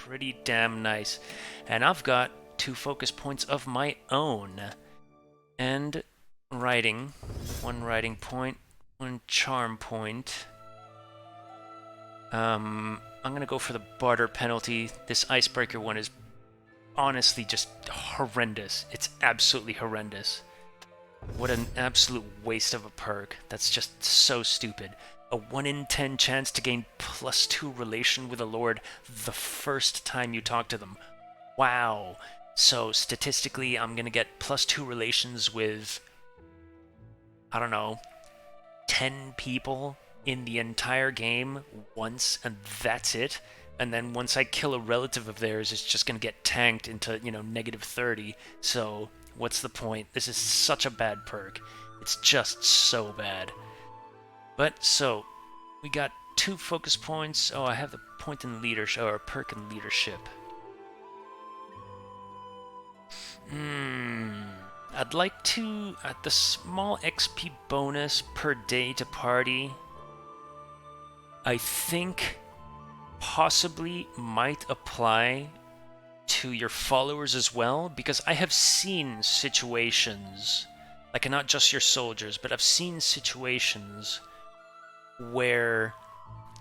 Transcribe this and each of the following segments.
pretty damn nice. And I've got 2 focus points of my own. And writing. 1 writing point, 1 charm point. I'm gonna go for the barter penalty. This icebreaker one is honestly just horrendous. It's absolutely horrendous. What an absolute waste of a perk. That's just so stupid. A 1 in 10 chance to gain +2 relation with a lord the first time you talk to them. Wow. So statistically, I'm gonna get +2 relations with, I don't know, 10 people in the entire game once, and that's it. And then once I kill a relative of theirs, it's just gonna get tanked into, -30. So what's the point? This is such a bad perk. It's just so bad. But so we got 2 focus points. Oh, I have the point in leadership, or perk in leadership. I'd like to, at the small XP bonus per day to party, I think possibly might apply to your followers as well, because I have seen situations, like not just your soldiers, but I've seen situations where,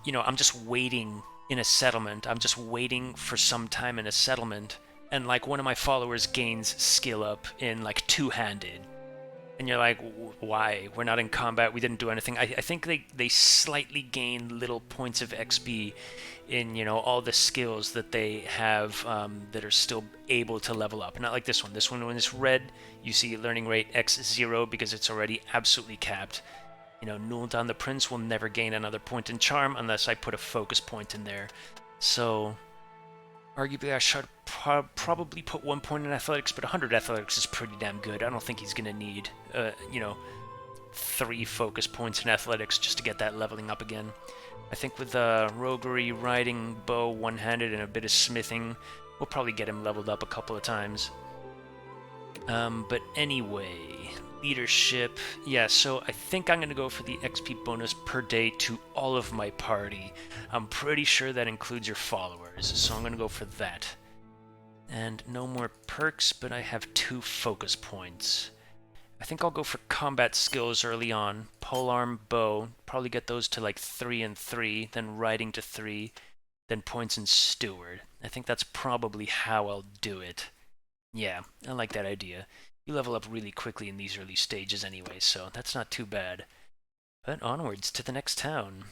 I'm just waiting in a settlement. I'm just waiting for some time in a settlement, and like one of my followers gains skill up in like two-handed. And you're like, why? We're not in combat. We didn't do anything. I think they slightly gain little points of XP in, all the skills that they have that are still able to level up. Not like this one. This one, when it's red, you see learning rate X0 because it's already absolutely capped. Nuldan the Prince will never gain another point in Charm unless I put a focus point in there. So, arguably I should probably put 1 point in Athletics, but 100 Athletics is pretty damn good. I don't think he's going to need, 3 focus points in Athletics just to get that leveling up again. I think with Roguery, Riding, Bow, One-Handed, and a bit of Smithing, we'll probably get him leveled up a couple of times. But anyway, leadership. Yeah, so I think I'm going to go for the XP bonus per day to all of my party. I'm pretty sure that includes your followers, so I'm going to go for that. And no more perks, but I have 2 focus points. I think I'll go for combat skills early on. Polearm, bow, probably get those to like 3 and 3, then riding to 3, then points in steward. I think that's probably how I'll do it. Yeah, I like that idea. You level up really quickly in these early stages anyway, so that's not too bad. But onwards to the next town.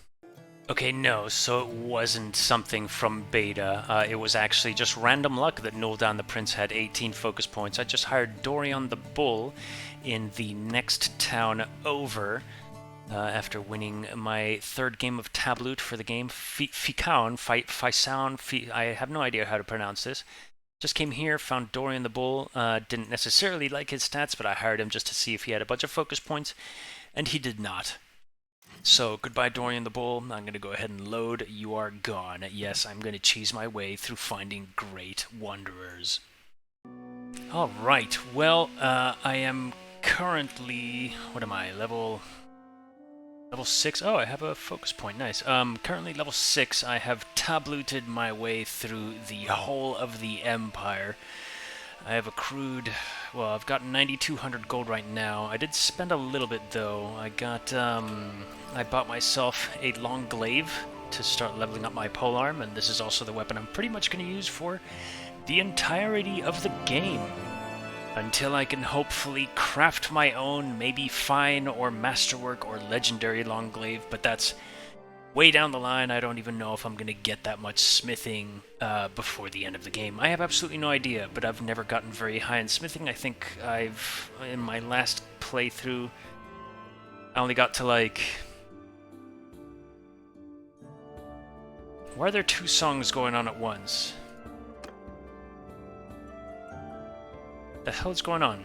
Okay, no, so it wasn't something from beta. It was actually just random luck that Nuldan the Prince had 18 focus points. I just hired Dorian the Bull in the next town over after winning my 3rd game of Tabloot for the game. Fisown, I have no idea how to pronounce this. Just came here, found Dorian the Bull, didn't necessarily like his stats, but I hired him just to see if he had a bunch of focus points, and he did not. So, goodbye Dorian the Bull, I'm going to go ahead and load, you are gone. Yes, I'm going to cheese my way through finding great wanderers. Alright, well, I am currently, what am I, level 6? Oh, I have a focus point, nice. Currently level 6, I have tablooted my way through the whole of the Empire. I have accrued, well, I've got 9,200 gold right now. I did spend a little bit, though. I bought myself a long glaive to start leveling up my polearm, and this is also the weapon I'm pretty much going to use for the entirety of the game. Until I can hopefully craft my own, maybe fine or masterwork or legendary long glaive, but that's way down the line. I don't even know if I'm going to get that much smithing before the end of the game. I have absolutely no idea, but I've never gotten very high in smithing. I think in my last playthrough, I only got to like... Why are there 2 songs going on at once? The hell is going on?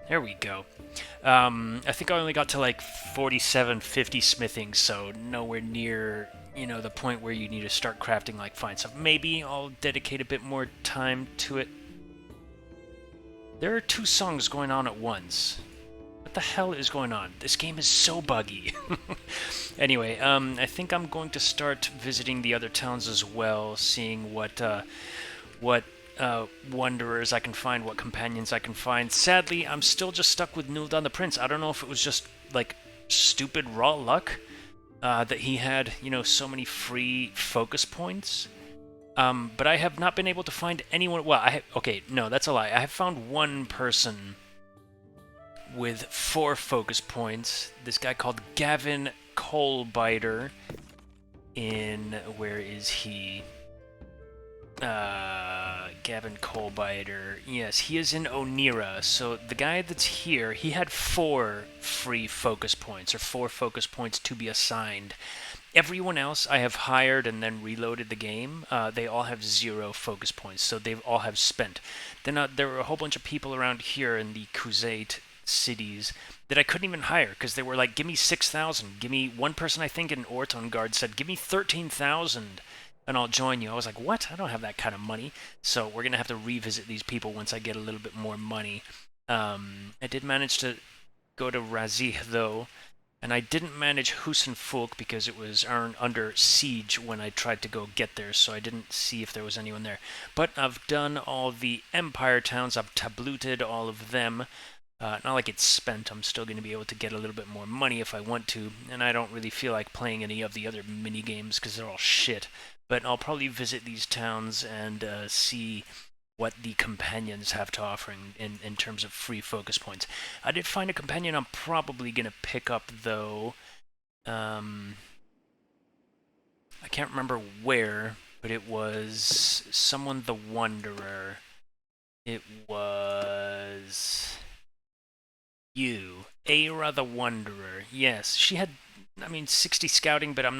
There we go. I think I only got to like 47, 50 smithing, so nowhere near, the point where you need to start crafting like fine stuff. Maybe I'll dedicate a bit more time to it. There are 2 songs going on at once. What the hell is going on? This game is so buggy. Anyway, I think I'm going to start visiting the other towns as well, seeing what wanderers I can find, what companions I can find. Sadly, I'm still just stuck with Nuldan the Prince. I don't know if it was just, like, stupid raw luck that he had, you know, so many free focus points. But I have not been able to find anyone... Well, okay, no, that's a lie. I have found one person with 4 focus points. This guy called Gavin Coalbiter in... Where is he? Gavin Coalbiter. Yes, he is in Onira. So the guy that's here, he had 4 free focus points, or 4 focus points to be assigned. Everyone else I have hired and then reloaded the game. They all have 0 focus points, so they all have spent. Then there were a whole bunch of people around here in the Khuzait cities that I couldn't even hire because they were like, give me 6,000. Give me... One person I think in Ortongard said, give me 13,000 and I'll join you. I was like, what? I don't have that kind of money. So we're going to have to revisit these people once I get a little bit more money. I did manage to go to Razih though. And I didn't manage Husenfulk because it was under siege when I tried to go get there, so I didn't see if there was anyone there. But I've done all the Empire towns, I've tabluted all of them. Not like it's spent, I'm still going to be able to get a little bit more money if I want to, and I don't really feel like playing any of the other mini-games because they're all shit. But I'll probably visit these towns and see what the companions have to offer in terms of free focus points. I did find a companion I'm probably going to pick up, though. I can't remember where, but it was someone the Wanderer. It was... you. Aira the Wanderer. Yes, she had, 60 scouting, but I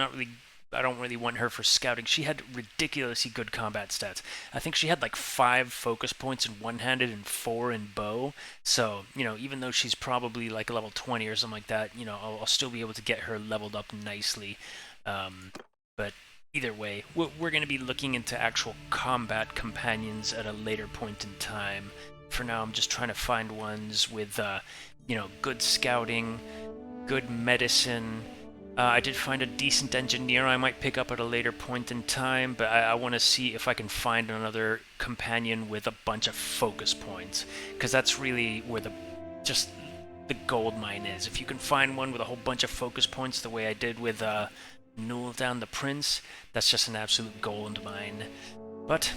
don't really want her for scouting. She had ridiculously good combat stats. I think she had like 5 focus points in one-handed and 4 in bow. So, even though she's probably like a level 20 or something like that, I'll still be able to get her leveled up nicely. But either way, we're going to be looking into actual combat companions at a later point in time. For now, I'm just trying to find ones with, good scouting, good medicine. I did find a decent engineer I might pick up at a later point in time, but I want to see if I can find another companion with a bunch of focus points, because that's really where the gold mine is. If you can find one with a whole bunch of focus points the way I did with Nuldan the Prince, that's just an absolute gold mine. But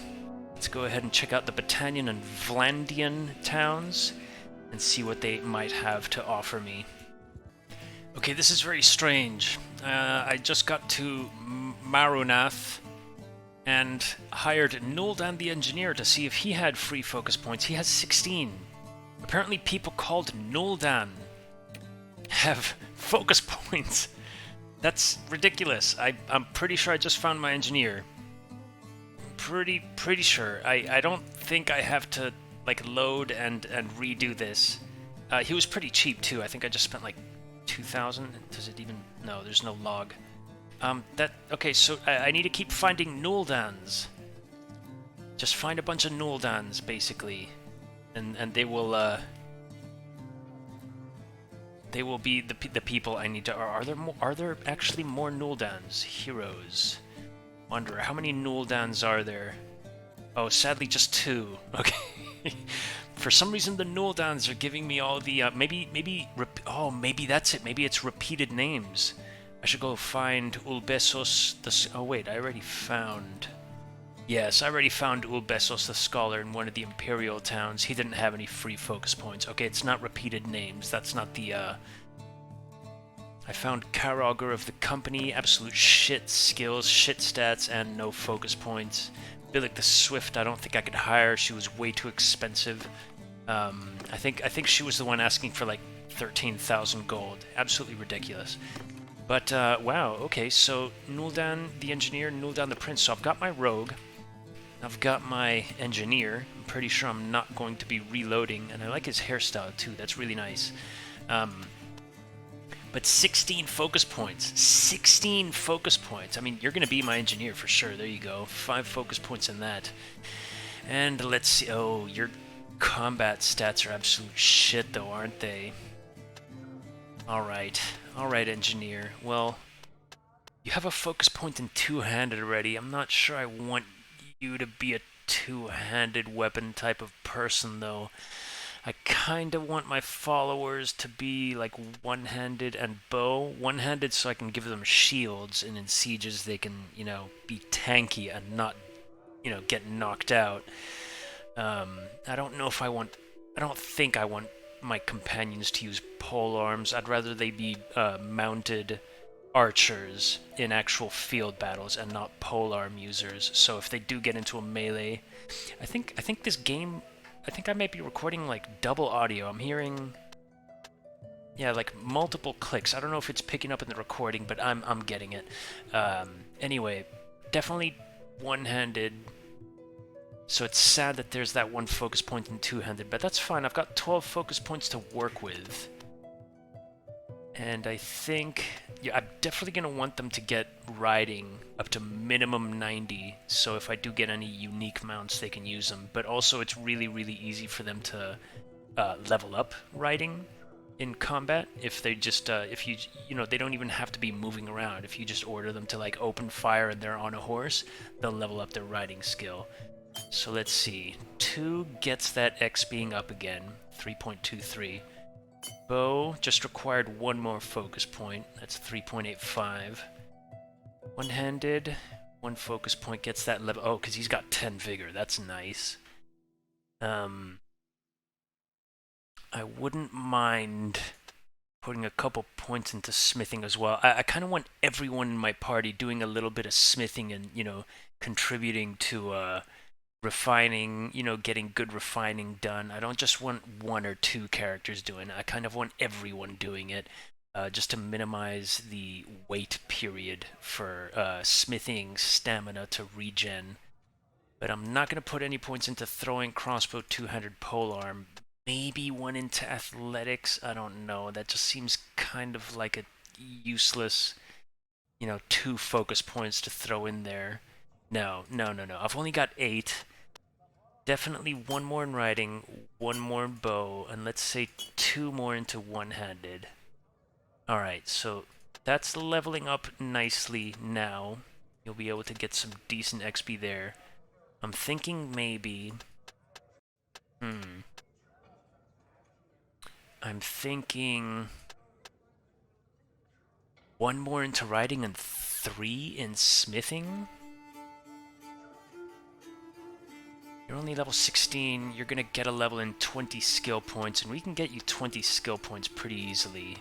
let's go ahead and check out the Battanian and Vlandian towns and see what they might have to offer me. Okay, this is very strange. I just got to Marunath and hired Nuldan the Engineer to see if he had free focus points. He has 16. Apparently people called Nuldan have focus points. That's ridiculous. I'm pretty sure I just found my engineer. Pretty sure. I don't think I have to load and redo this. He was pretty cheap too. I think I just spent 2,000? Does it even... No, there's no log. Okay, so I need to keep finding Nuldans. Just find a bunch of Nuldans, basically. And they will be the people I need to... Are there actually more Nuldans? Heroes. Wanderer. How many Nuldans are there? Oh, sadly just 2. Okay. For some reason, the Nuldans are giving me all the, maybe that's it. Maybe it's repeated names. I should go find Ulbesos oh wait, I already found... Yes, I already found Ulbesos the Scholar in one of the Imperial towns. He didn't have any free focus points. Okay, it's not repeated names. That's not the, I found Karauger of the Company. Absolute shit skills, shit stats, and no focus points. Billick the Swift, I don't think I could hire. She was way too expensive. I think she was the one asking for 13,000 gold. Absolutely ridiculous. But wow, okay, so Nuldan the Engineer, Nuldan the Prince. So I've got my rogue, I've got my engineer. I'm pretty sure I'm not going to be reloading, and I like his hairstyle too. That's really nice. But 16 focus points. 16 focus points. You're going to be my engineer for sure. There you go. 5 focus points in that. And let's see. Oh, your combat stats are absolute shit, though, aren't they? Alright, engineer. Well, you have a focus point in two-handed already. I'm not sure I want you to be a two-handed weapon type of person, though. I kind of want my followers to be like one-handed and bow. One-handed so I can give them shields, and in sieges they can, be tanky and not, get knocked out. I don't know if I want... I don't think I want my companions to use pole arms. I'd rather they be mounted archers in actual field battles and not polearm users. So if they do get into a melee, I think this game, I think I might be recording like double audio. I'm hearing, yeah, like multiple clicks. I don't know if it's picking up in the recording, but I'm getting it. Anyway, definitely one-handed. So it's sad that there's that one focus point in two-handed, but that's fine. I've got 12 focus points to work with. And I think, yeah, I'm definitely going to want them to get riding up to minimum 90, so if I do get any unique mounts, they can use them. But also, it's really, really easy for them to level up riding in combat. If they just, if you know, they don't even have to be moving around. If you just order them to, like, open fire and they're on a horse, they'll level up their riding skill. So let's see. 2 gets that X being up again, 3.23. Bow just required one more focus point. That's 3.85. One-handed, one focus point gets that level. Oh, because he's got 10 vigor. That's nice. I wouldn't mind putting a couple points into smithing as well. I kind of want everyone in my party doing a little bit of smithing and, contributing to refining, getting good refining done. I don't just want 1 or 2 characters doing it. I kind of want everyone doing it, just to minimize the wait period for smithing stamina to regen. But I'm not going to put any points into throwing, crossbow, two-handed polearm. Maybe 1 into athletics. I don't know. That just seems kind of like a useless, 2 focus points to throw in there. No. I've only got 8. Definitely 1 more in riding, 1 more in bow, and let's say 2 more into one-handed. Alright, so that's leveling up nicely now. You'll be able to get some decent XP there. I'm thinking maybe... I'm thinking... 1 more into riding and 3 in smithing? You're only level 16, you're gonna get a level in 20 skill points, and we can get you 20 skill points pretty easily.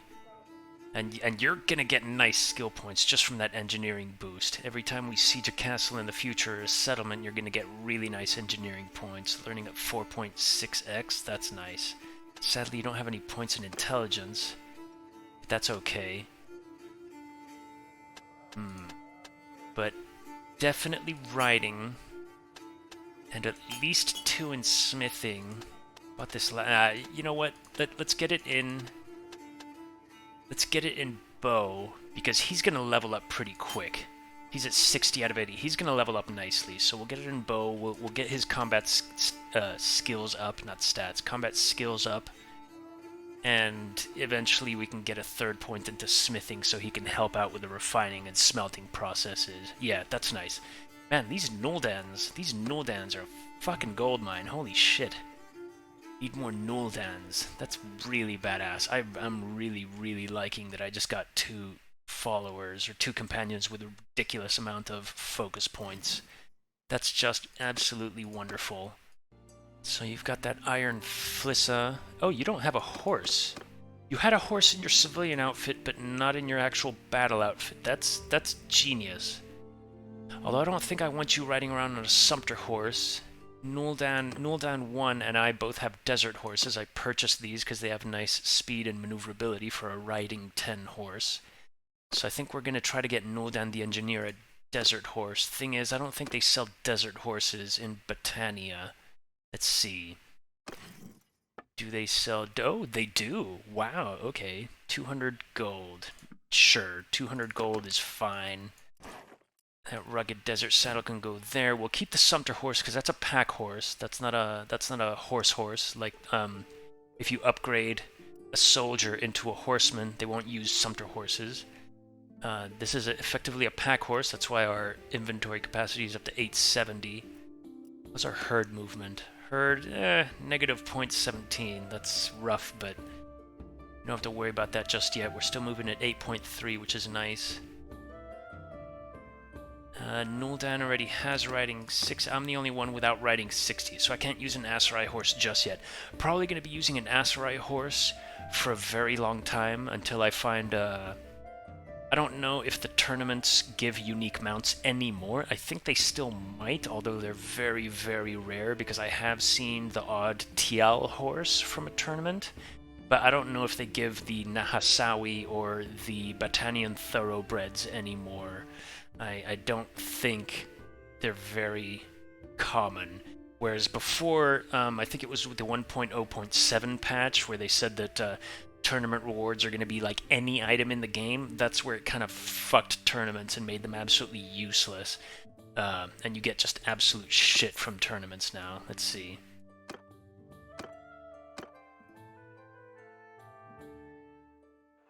And you're gonna get nice skill points just from that engineering boost. Every time we siege a castle in the future or a settlement, you're gonna get really nice engineering points. Learning at 4.6x, that's nice. Sadly, you don't have any points in intelligence, but that's okay. But definitely riding... and at least 2 in smithing. About this, you know what? Let's get it in. Let's get it in bow, because he's gonna level up pretty quick. He's at 60 out of 80. He's gonna level up nicely, so we'll get it in bow. We'll get his combat skills up, not stats. Combat skills up, and eventually we can get a 3rd point into smithing, so he can help out with the refining and smelting processes. Yeah, that's nice. Man, these Nuldans are a fucking goldmine. Holy shit. Need more Nuldans. That's really badass. I'm really, really liking that I just got 2 followers, or 2 companions with a ridiculous amount of focus points. That's just absolutely wonderful. So you've got that Iron Flissa. Oh, you don't have a horse. You had a horse in your civilian outfit, but not in your actual battle outfit. That's genius. Although I don't think I want you riding around on a sumpter horse. Nuldan 1 and I both have desert horses. I purchased these because they have nice speed and maneuverability for a riding 10 horse. So I think we're going to try to get Nuldan the engineer a desert horse. Thing is, I don't think they sell desert horses in Botania. Let's see. Do they sell... Oh, they do. Wow, okay. 200 gold. Sure, 200 gold is fine. That rugged desert saddle can go there. We'll keep the sumpter horse because that's a pack horse. That's not a horse like if you upgrade a soldier into a horseman. They won't use sumpter horses. This is effectively a pack horse. That's why our inventory capacity is up to 870. What's our herd movement? Herd, negative 0.17. That's rough, but you don't have to worry about that just yet. We're still moving at 8.3, which is nice. Nuldan already has riding 6. I'm the only one without riding 60, so I can't use an Aserai horse just yet. Probably going to be using an Aserai horse for a very long time until I find... I don't know if the tournaments give unique mounts anymore. I think they still might, although they're very, very rare, because I have seen the odd Tial horse from a tournament. But I don't know if they give the Nahasawi or the Battanian Thoroughbreds anymore. I don't think they're very common. Whereas before, I think it was with the 1.0.7 patch, where they said that tournament rewards are going to be like any item in the game. That's where it kind of fucked tournaments and made them absolutely useless. And you get just absolute shit from tournaments now. Let's see.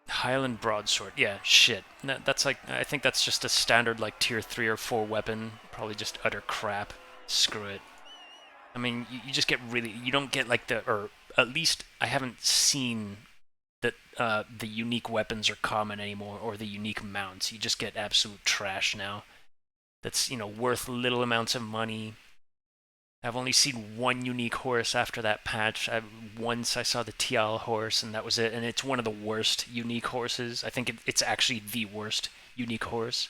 Highland Broadsword. Yeah, shit. That's like, I think that's just a standard like tier 3 or 4 weapon. Probably just utter crap. Screw it. I mean, you just get really, you don't get like the, or at least I haven't seen that the unique weapons are common anymore, or the unique mounts. You just get absolute trash now. That's, you know, worth little amounts of money. I've only seen one unique horse after that patch. Once I saw the Tial horse, and that was it. And it's one of the worst unique horses. I think it's actually the worst unique horse.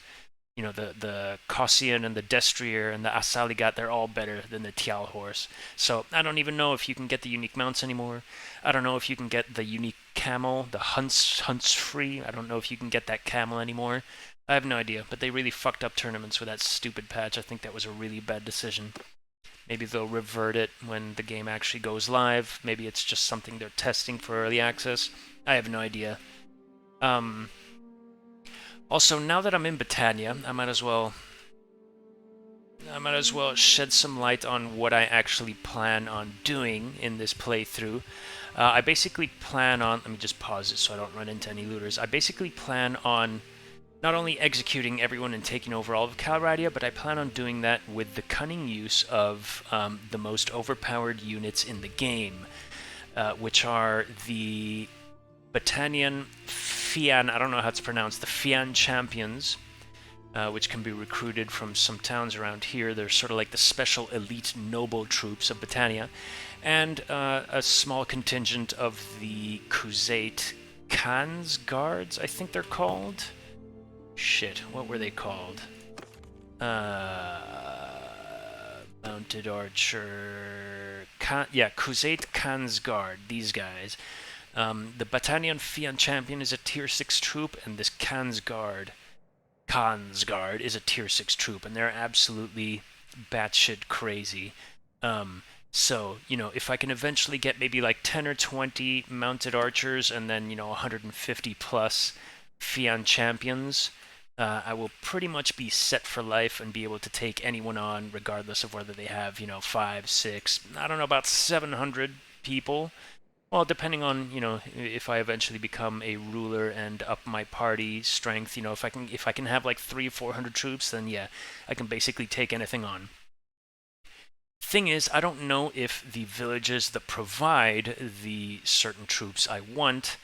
You know, the Kossian and the Destrier and the Asaligat, they're all better than the Tial horse. So I don't even know if you can get the unique mounts anymore. I don't know if you can get the unique camel, the Hunts free. I don't know if you can get that camel anymore. I have no idea, but they really fucked up tournaments with that stupid patch. I think that was a really bad decision. Maybe they'll revert it when the game actually goes live. Maybe it's just something they're testing for early access. I have no idea. Also, now that I'm in Battania, I might as well shed some light on what I actually plan on doing in this playthrough. I basically plan on... Let me just pause it so I don't run into any looters. I basically plan on not only executing everyone and taking over all of Calradia, but I plan on doing that with the cunning use of the most overpowered units in the game, which are the Battanian Fian, I don't know how it's pronounced, the Fian Champions, which can be recruited from some towns around here. They're sort of like the special elite noble troops of Battania, and a small contingent of the Khuzait Khan's Guards, I think they're called. Shit, what were they called? Mounted Archer... Khuzait Khan's Guard, these guys. The Battanian Fian Champion is a tier 6 troop, and this Khan's Guard is a tier 6 troop, and they're absolutely batshit crazy. So, you know, if I can eventually get maybe like 10 or 20 mounted archers, and then, you know, 150 plus Fian Champions, I will pretty much be set for life and be able to take anyone on, regardless of whether they have, you know, 5, 6, I don't know, about 700 people. Well, depending on, you know, if I eventually become a ruler and up my party strength, you know, if I can have like 300-400 troops, then yeah, I can basically take anything on. Thing is, I don't know if the villages that provide the certain troops I want,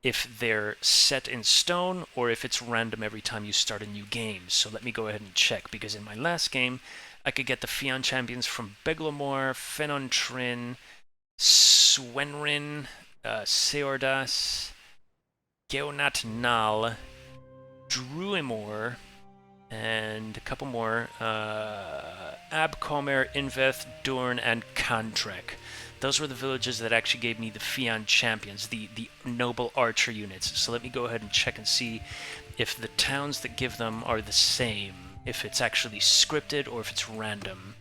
if they're set in stone or if it's random every time you start a new game. So let me go ahead and check, because in my last game, I could get the Fian Champions from Beglamor, Fenon Trin, Swenrin, Seordas, Geonat Nal, Druimor, and a couple more, Abcomer, Inveth, Dorn, and Kantrek. Those were the villages that actually gave me the Fian Champions, the noble archer units. So let me go ahead and check and see if the towns that give them are the same, if it's actually scripted or if it's random.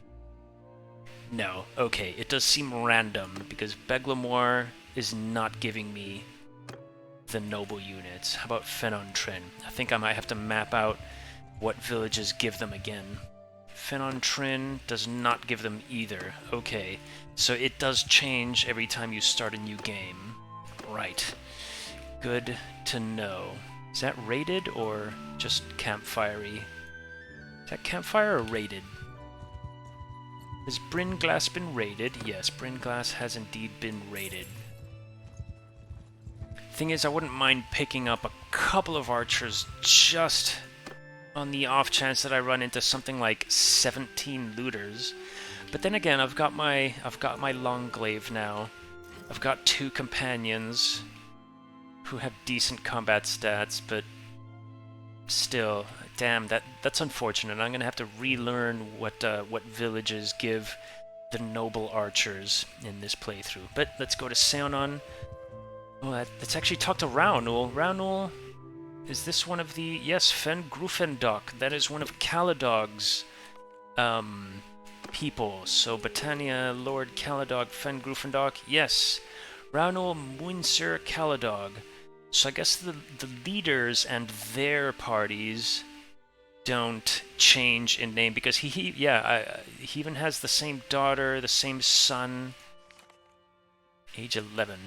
No, okay, it does seem random, because Beglamor is not giving me the noble units. How about Fenon Trin? I think I might have to map out what villages give them again. Fenon Trin does not give them either. Okay, so it does change every time you start a new game. Right. Good to know. Is that rated or just campfire-y? Is that campfire or rated? Has Brynglass been raided? Yes, Brynglass has indeed been raided. Thing is, I wouldn't mind picking up a couple of archers just on the off chance that I run into something like 17 looters. But then again, I've got my Longglaive now. I've got 2 companions who have decent combat stats, but still, damn, that's unfortunate. I'm gonna have to relearn what villages give the noble archers in this playthrough. But let's go to Seonon. Oh, let's actually talk to Raunul. Raunul, is this one of the... Yes, Fen Grufendok. That is one of Caladog's people. So, Britannia, Lord Caladog, Fen Grufendok. Yes, Raunul Muinser Caladog. So I guess the leaders and their parties don't change in name, because he even has the same daughter, the same son. Age 11.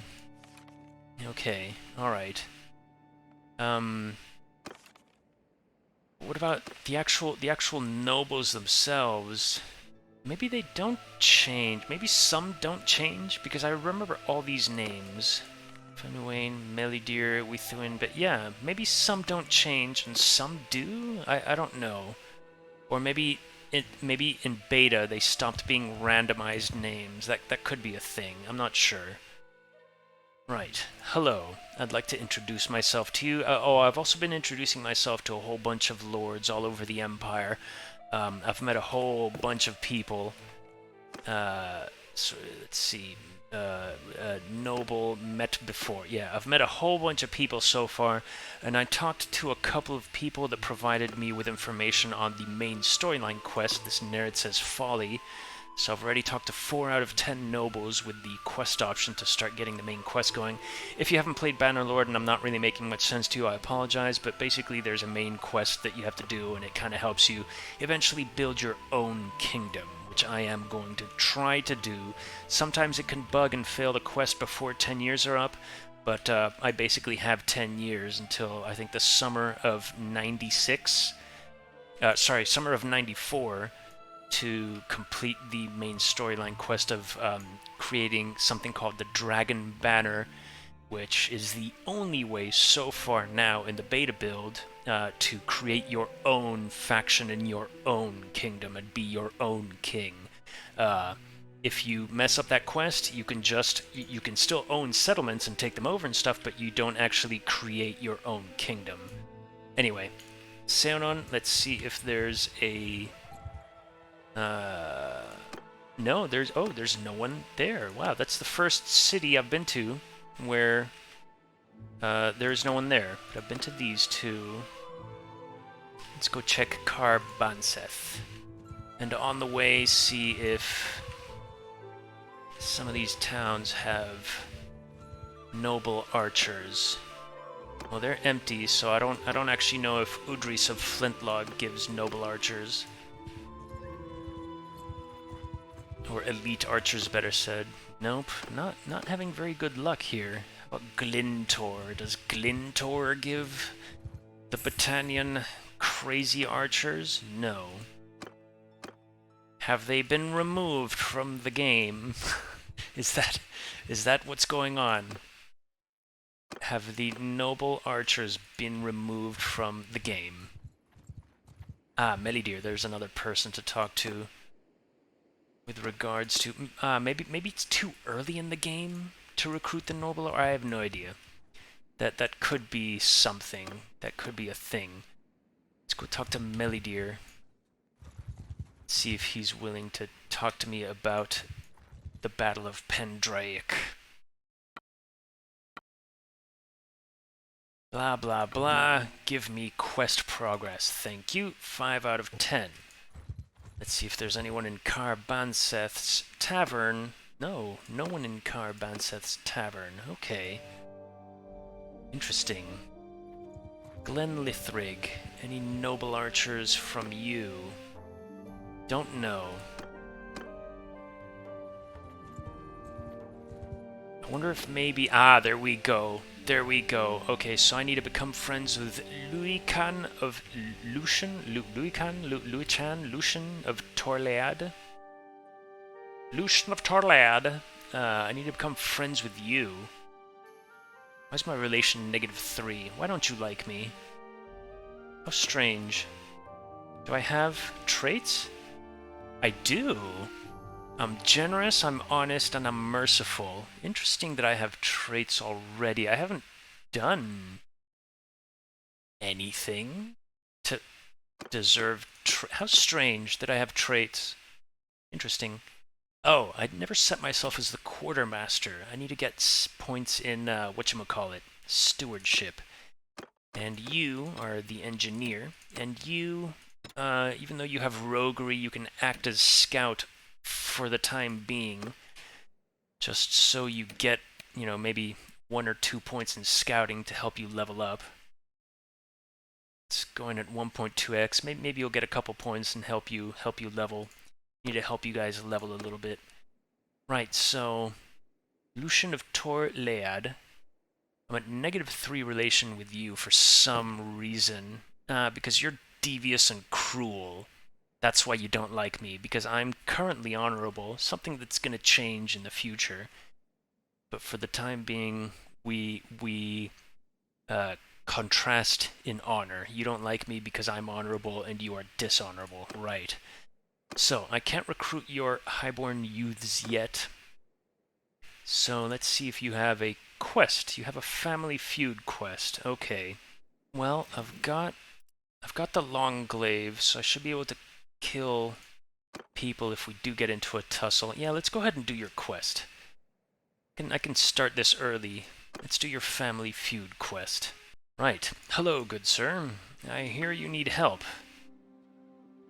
Okay, alright. What about the actual nobles themselves? Maybe they don't change. Maybe some don't change, because I remember all these names. Fenuane, Melidir, Withuin, but yeah, maybe some don't change and some do? I don't know. Or maybe in beta they stopped being randomized names. That could be a thing. I'm not sure. Right. Hello. I'd like to introduce myself to you. I've also been introducing myself to a whole bunch of lords all over the Empire. I've met a whole bunch of people. So let's see. Noble met before. Yeah, I've met a whole bunch of people so far, and I talked to a couple of people that provided me with information on the main storyline quest. This narrative says Folly. So I've already talked to 4 out of 10 nobles with the quest option to start getting the main quest going. If you haven't played Bannerlord and I'm not really making much sense to you, I apologize, but basically there's a main quest that you have to do, and it kind of helps you eventually build your own kingdom, which I am going to try to do. Sometimes it can bug and fail the quest before 10 years are up, but I basically have 10 years until, I think, the summer of 96. Summer of 94, to complete the main storyline quest of creating something called the Dragon Banner, which is the only way so far now in the beta build to create your own faction in your own kingdom and be your own king. If you mess up that quest, you can still own settlements and take them over and stuff, but you don't actually create your own kingdom. Anyway, Seonon, let's see if there's a... no, there's no one there. Wow, that's the first city I've been to where there's no one there. But I've been to these 2. Let's go check Karbanseth. And on the way, see if some of these towns have noble archers. Well, they're empty, so I don't actually know if Udris of Flintlock gives noble archers. Or elite archers, better said. Nope, not having very good luck here. How about Glintor? Does Glintor give the Battanian crazy archers? No. Have they been removed from the game? Is that what's going on? Have the noble archers been removed from the game? Ah, Melidir, there's another person to talk to. With regards to... maybe it's too early in the game to recruit the noble, or I have no idea. That could be something. That could be a thing. Let's go talk to Melidir. See if he's willing to talk to me about the Battle of Pendraic. Blah, blah, blah. Give me quest progress. Thank you. 5 out of 10. Let's see if there's anyone in Karbanseth's tavern. No one in Karbanseth's tavern. Okay. Interesting. Glenlithrig. Any noble archers from you? Don't know. wonder if maybe... Ah, there we go. There we go. Okay, so I need to become friends with Luican of Lucian? Lucian of Torlead? Lucian of Torlead. I need to become friends with you. Why is my relation -3? Why don't you like me? How strange. Do I have traits? I do. I'm generous, I'm honest, and I'm merciful. Interesting that I have traits already. I haven't done anything to deserve how strange that I have traits. Interesting. Oh, I'd never set myself as the quartermaster. I need to get points in, whatchamacallit, stewardship. And you are the engineer, and you, even though you have roguery, you can act as scout for the time being, just so you get, you know, maybe 1 or 2 points in scouting to help you level up. It's going at 1.2x. Maybe you'll get a couple points and help you level. Need to help you guys level a little bit. Right, so Lucian of Torlead. I'm at -3 relation with you for some reason. Because you're devious and cruel. That's why you don't like me, because I'm currently honorable, something that's going to change in the future. But for the time being, we contrast in honor. You don't like me because I'm honorable and you are dishonorable. Right. So, I can't recruit your highborn youths yet. So, let's see if you have a quest. You have a family feud quest. Okay. Well, I've got the long glaive, so I should be able to kill people if we do get into a tussle. Yeah, let's go ahead and do your quest. I can start this early. Let's do your family feud quest. Right. Hello, good sir. I hear you need help.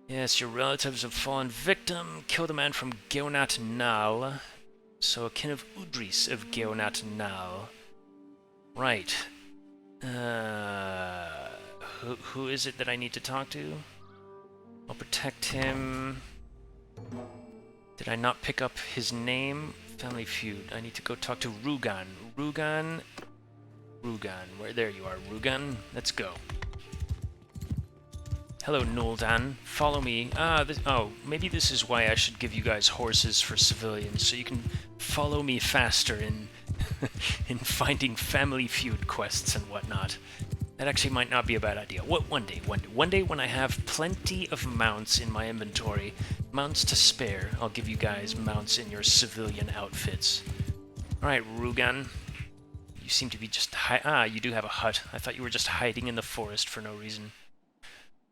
Yes, your relatives have fallen victim. Killed a man from Geonat Nal. So, a kin of Udris of Geonat Nal. Right. Who is it that I need to talk to? I'll protect him. Did I not pick up his name? Family feud. I need to go talk to Rugan. Rugan. Where? There you are, Rugan. Let's go. Hello, Nuldan. Follow me. Oh, maybe this is why I should give you guys horses for civilians, so you can follow me faster in in finding family feud quests and whatnot. That actually might not be a bad idea. One day when I have plenty of mounts in my inventory, mounts to spare, I'll give you guys mounts in your civilian outfits. Alright, Rugan. You seem to be just you do have a hut. I thought you were just hiding in the forest for no reason.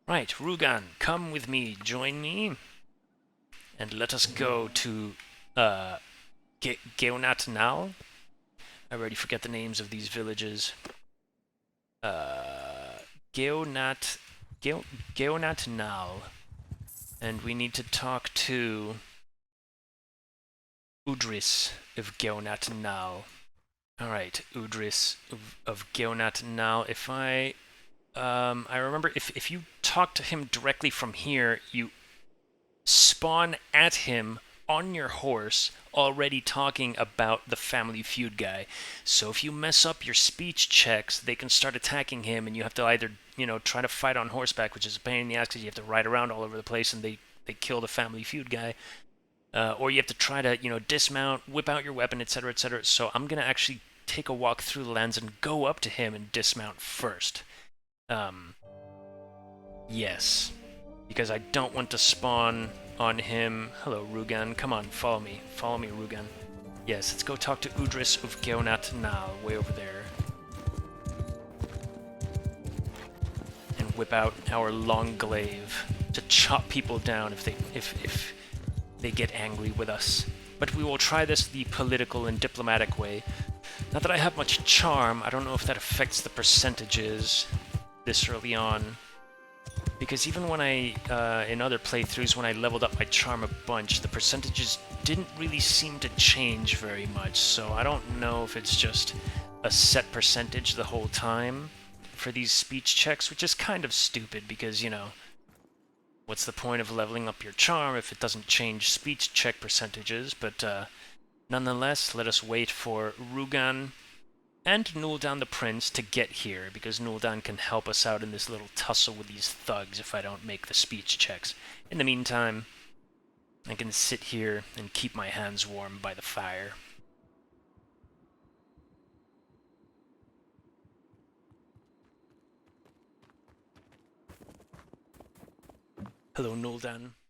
Right, Rugan, come with me, join me, and let us go to, Geonat Nal? I already forget the names of these villages. Geonat Nal. And we need to talk to Udris of Geonat Nal. Alright, Udris of Geonat Nal. If I remember, if you talk to him directly from here, you spawn at him on your horse already talking about the family feud guy. So if you mess up your speech checks, they can start attacking him, and you have to either, you know, try to fight on horseback, which is a pain in the ass because you have to ride around all over the place and they kill the family feud guy. Or you have to try to, you know, dismount, whip out your weapon, etc., etc. So I'm going to actually take a walk through the lands and go up to him and dismount first. Yes. Because I don't want to spawn on him. Hello, Rugan. Come on, follow me. Follow me, Rugan. Yes, let's go talk to Udris of Geonat Nal, way over there. And whip out our long glaive to chop people down if they get angry with us. But we will try this the political and diplomatic way. Not that I have much charm, I don't know if that affects the percentages this early on. Because even when I, in other playthroughs, when I leveled up my charm a bunch, the percentages didn't really seem to change very much, so I don't know if it's just a set percentage the whole time for these speech checks, which is kind of stupid because, you know, what's the point of leveling up your charm if it doesn't change speech check percentages? But, Nonetheless, let us wait for Rugan and Nuldan the Prince to get here, because Nuldan can help us out in this little tussle with these thugs if I don't make the speech checks. In the meantime, I can sit here and keep my hands warm by the fire. Hello, Nuldan.